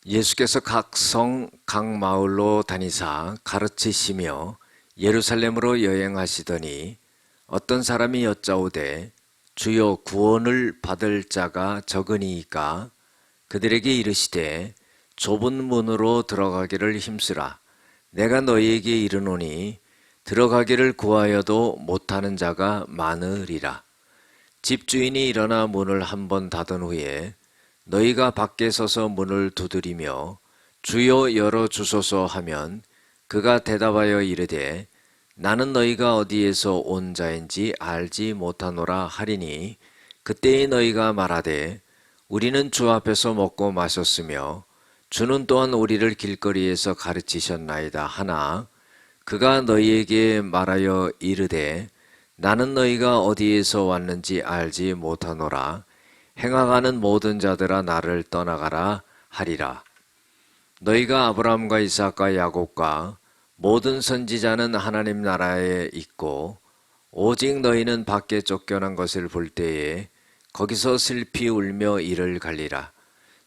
예수께서 각 성, 각 마을로 다니사 가르치시며 예루살렘으로 여행하시더니 어떤 사람이 여짜오되 주여 구원을 받을 자가 적으니이까 그들에게 이르시되 좁은 문으로 들어가기를 힘쓰라. 내가 너희에게 이르노니 들어가기를 구하여도 못하는 자가 많으리라. 집주인이 일어나 문을 한 번 닫은 후에 너희가 밖에 서서 문을 두드리며 주여 열어주소서 하면 그가 대답하여 이르되 나는 너희가 어디에서 온 자인지 알지 못하노라 하리니 그때에 너희가 말하되 우리는 주 앞에서 먹고 마셨으며 주는 또한 우리를 길거리에서 가르치셨나이다 하나 그가 너희에게 말하여 이르되 나는 너희가 어디에서 왔는지 알지 못하노라. 행하가는 모든 자들아 나를 떠나가라 하리라. 너희가 아브라함과 이삭과 야곱과 모든 선지자는 하나님 나라에 있고 오직 너희는 밖에 쫓겨난 것을 볼 때에 거기서 슬피 울며 이를 갈리라.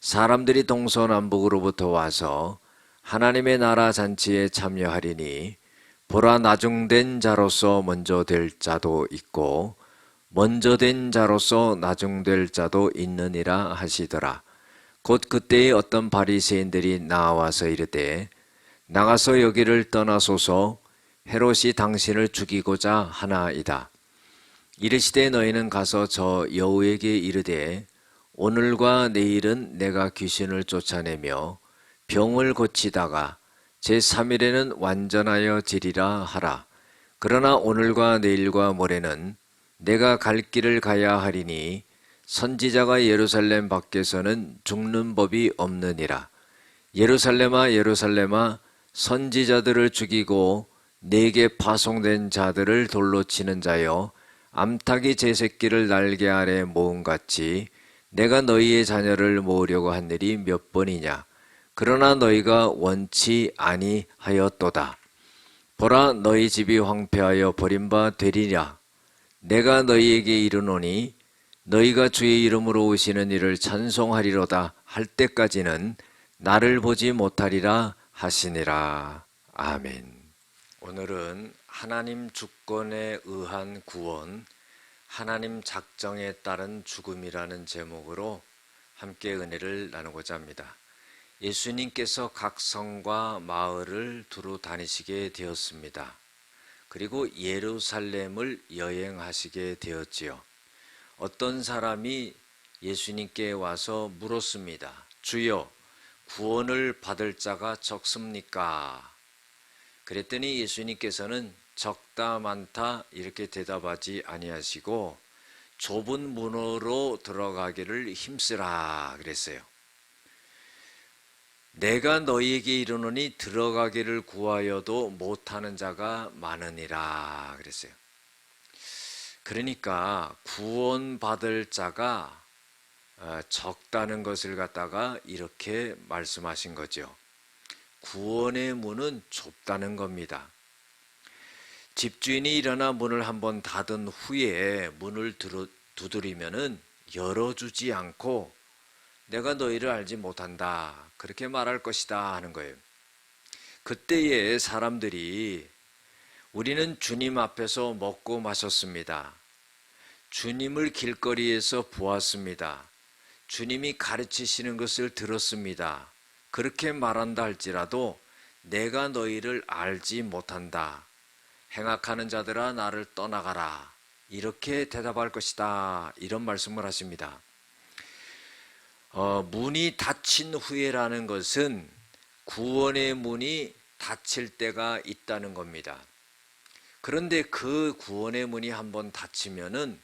사람들이 동서남북으로부터 와서 하나님의 나라 잔치에 참여하리니 보라 나중된 자로서 먼저 될 자도 있고 먼저 된 자로서 나중될 자도 있느니라 하시더라. 곧 그때에 어떤 바리새인들이 나와서 이르되 나가서 여기를 떠나소서 헤롯이 당신을 죽이고자 하나이다. 이르시되 너희는 가서 저 여우에게 이르되 오늘과 내일은 내가 귀신을 쫓아내며 병을 고치다가 제3일에는 완전하여 지리라 하라. 그러나 오늘과 내일과 모레는 내가 갈 길을 가야 하리니 선지자가 예루살렘 밖에서는 죽는 법이 없느니라. 예루살렘아 예루살렘아 선지자들을 죽이고 내게 파송된 자들을 돌로 치는 자여 암탉이 제 새끼를 날개 아래 모음같이 내가 너희의 자녀를 모으려고 한 일이 몇 번이냐. 그러나 너희가 원치 아니하였도다. 보라 너희 집이 황폐하여 버림바 되리라. 내가 너희에게 이르노니 너희가 주의 이름으로 오시는 이를 찬송하리로다 할 때까지는 나를 보지 못하리라 하시니라. 아멘. 오늘은 하나님 주권에 의한 구원, 하나님 작정에 따른 죽음이라는 제목으로 함께 은혜를 나누고자 합니다. 예수님께서 각 성과 마을을 두루 다니시게 되었습니다. 그리고 예루살렘을 여행하시게 되었지요. 어떤 사람이 예수님께 와서 물었습니다. 주여, 구원을 받을 자가 적습니까? 그랬더니 예수님께서는 적다 많다 이렇게 대답하지 아니하시고 좁은 문으로 들어가기를 힘쓰라 그랬어요. 내가 너희에게 이르노니 들어가기를 구하여도 못하는 자가 많으니라 그랬어요. 그러니까 구원받을 자가 적다는 것을 갖다가 이렇게 말씀하신 거죠. 구원의 문은 좁다는 겁니다. 집주인이 일어나 문을 한번 닫은 후에 문을 두드리면은 열어주지 않고 내가 너희를 알지 못한다 그렇게 말할 것이다 하는 거예요. 그때에 사람들이 우리는 주님 앞에서 먹고 마셨습니다. 주님을 길거리에서 보았습니다. 주님이 가르치시는 것을 들었습니다. 그렇게 말한다 할지라도 내가 너희를 알지 못한다. 행악하는 자들아 나를 떠나가라. 이렇게 대답할 것이다. 이런 말씀을 하십니다. 문이 닫힌 후에라는 것은 구원의 문이 닫힐 때가 있다는 겁니다. 그런데 그 구원의 문이 한번 닫히면은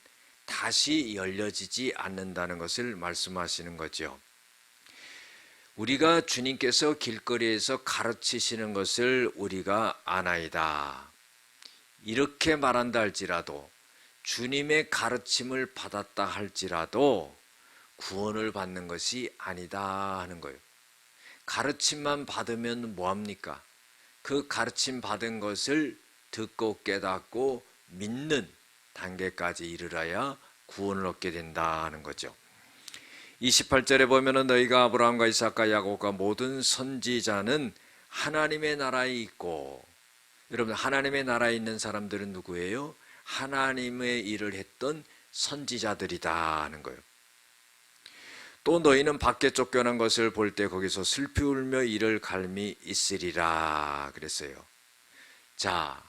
다시 열려지지 않는다는 것을 말씀하시는 거죠. 우리가 주님께서 길거리에서 가르치시는 것을 우리가 아나이다. 이렇게 말한다 할지라도 주님의 가르침을 받았다 할지라도 구원을 받는 것이 아니다 하는 거예요. 가르침만 받으면 뭐합니까? 그 가르침 받은 것을 듣고 깨닫고 믿는 단계까지 이르러야 구원을 얻게 된다 하는 거죠. 28절에 보면은 너희가 아브라함과 이삭과 야곱과 모든 선지자는 하나님의 나라에 있고, 여러분 하나님의 나라에 있는 사람들은 누구예요? 하나님의 일을 했던 선지자들이다 하는 거예요. 또 너희는 밖에 쫓겨난 것을 볼 때 거기서 슬피 울며 이를 갈미 있으리라 그랬어요. 자,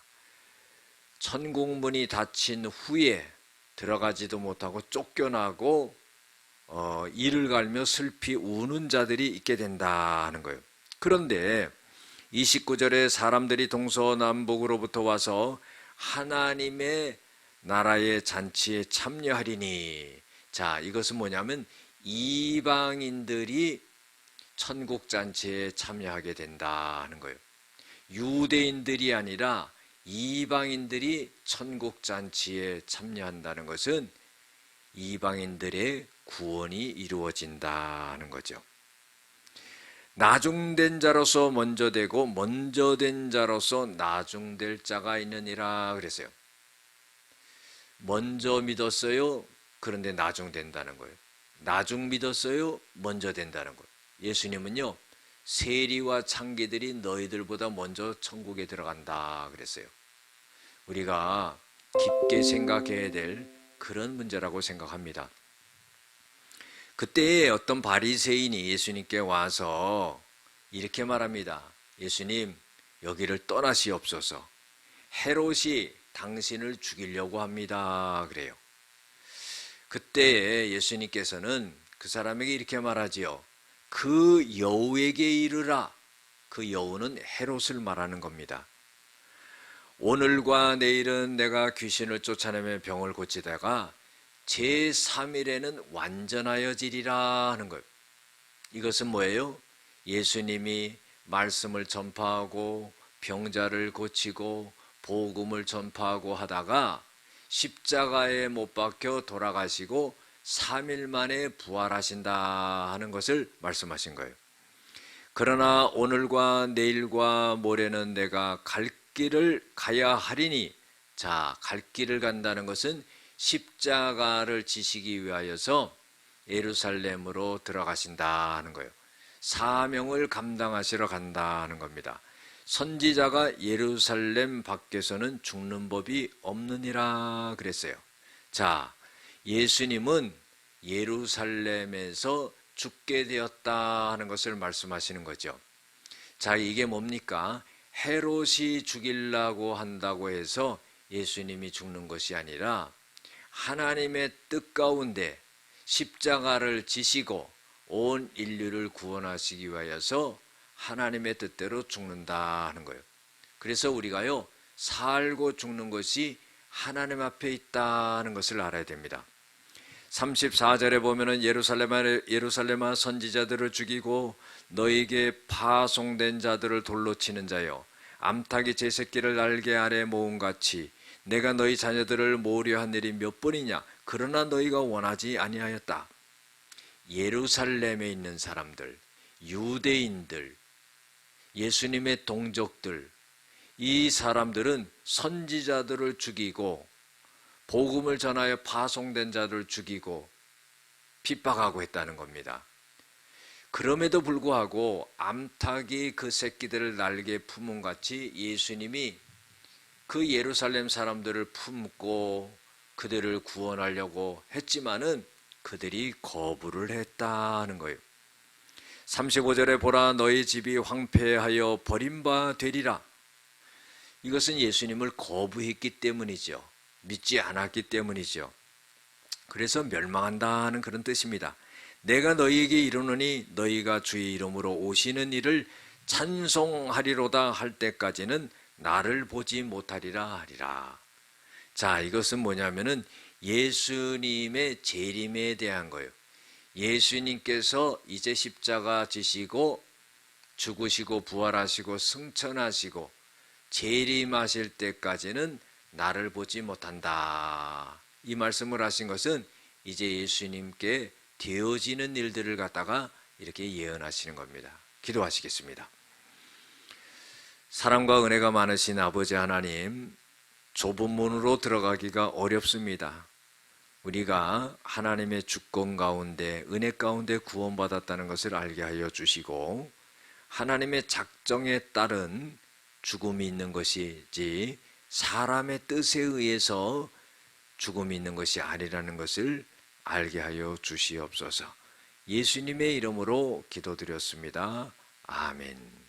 천국문이 닫힌 후에 들어가지도 못하고 쫓겨나고 이를 갈며 슬피 우는 자들이 있게 된다 하는 거예요. 그런데 29절에 사람들이 동서남북으로부터 와서 하나님의 나라의 잔치에 참여하리니, 자, 이것은 뭐냐면 이방인들이 천국 잔치에 참여하게 된다 하는 거예요. 유대인들이 아니라 이방인들이 천국 잔치에 참여한다는 것은 이방인들의 구원이 이루어진다 하는 거죠. 나중된 자로서 먼저 되고 먼저 된 자로서 나중될 자가 있느니라 그랬어요. 먼저 믿었어요. 그런데 나중된다는 거예요. 나중 믿었어요. 먼저 된다는 거예요. 예수님은요, 세리와 창기들이 너희들보다 먼저 천국에 들어간다 그랬어요. 우리가 깊게 생각해야 될 그런 문제라고 생각합니다. 그때 어떤 바리새인이 예수님께 와서 이렇게 말합니다. 예수님, 여기를 떠나시옵소서. 헤롯이 당신을 죽이려고 합니다. 그래요. 그때 예수님께서는 그 사람에게 이렇게 말하지요. 그 여우에게 이르라. 그 여우는 헤롯을 말하는 겁니다. 오늘과 내일은 내가 귀신을 쫓아내며 병을 고치다가 제3일에는 완전하여지리라 하는 거예요. 이것은 뭐예요? 예수님이 말씀을 전파하고 병자를 고치고 복음을 전파하고 하다가 십자가에 못 박혀 돌아가시고 3일 만에 부활하신다 하는 것을 말씀하신 거예요. 그러나 오늘과 내일과 모레는 내가 갈 길을 가야 하리니, 자, 갈 길을 간다는 것은 십자가를 지시기 위하여서 예루살렘으로 들어가신다 하는 거예요. 사명을 감당하시러 간다 하는 겁니다. 선지자가 예루살렘 밖에서는 죽는 법이 없느니라 그랬어요. 자, 예수님은 예루살렘에서 죽게 되었다 하는 것을 말씀하시는 거죠. 자, 이게 뭡니까? 헤롯이 죽이려고 한다고 해서 예수님이 죽는 것이 아니라 하나님의 뜻 가운데 십자가를 지시고 온 인류를 구원하시기 위하여서 하나님의 뜻대로 죽는다 하는 거예요. 그래서 우리가요, 살고 죽는 것이 하나님 앞에 있다는 것을 알아야 됩니다. 34절에 보면은 예루살렘아 선지자들을 죽이고 너에게 파송된 자들을 돌로 치는 자여, 암탉이 제 새끼를 날개 아래 모음같이 내가 너희 자녀들을 모으려 한 일이 몇 번이냐? 그러나 너희가 원하지 아니하였다. 예루살렘에 있는 사람들, 유대인들, 예수님의 동족들, 이 사람들은 선지자들을 죽이고 복음을 전하여 파송된 자들을 죽이고 핍박하고 했다는 겁니다. 그럼에도 불구하고 암탉이 그 새끼들을 날개에 품음같이 예수님이 그 예루살렘 사람들을 품고 그들을 구원하려고 했지만은 그들이 거부를 했다는 거예요. 35절에 보라, 너희 집이 황폐하여 버림바 되리라. 이것은 예수님을 거부했기 때문이죠. 믿지 않았기 때문이죠. 그래서 멸망한다는 그런 뜻입니다. 내가 너희에게 이르노니 너희가 주의 이름으로 오시는 이를 찬송하리로다 할 때까지는 나를 보지 못하리라 하리라. 자, 이것은 뭐냐면은 예수님의 재림에 대한 거예요. 예수님께서 이제 십자가 지시고 죽으시고 부활하시고 승천하시고 재림하실 때까지는 나를 보지 못한다. 이 말씀을 하신 것은 이제 예수님께 되어지는 일들을 갖다가 이렇게 예언하시는 겁니다. 기도하시겠습니다. 사랑과 은혜가 많으신 아버지 하나님, 좁은 문으로 들어가기가 어렵습니다. 우리가 하나님의 주권 가운데 은혜 가운데 구원받았다는 것을 알게 하여 주시고 하나님의 작정에 따른 죽음이 있는 것이지 사람의 뜻에 의해서 죽음이 있는 것이 아니라는 것을 알게 하여 주시옵소서. 예수님의 이름으로 기도드렸습니다. 아멘.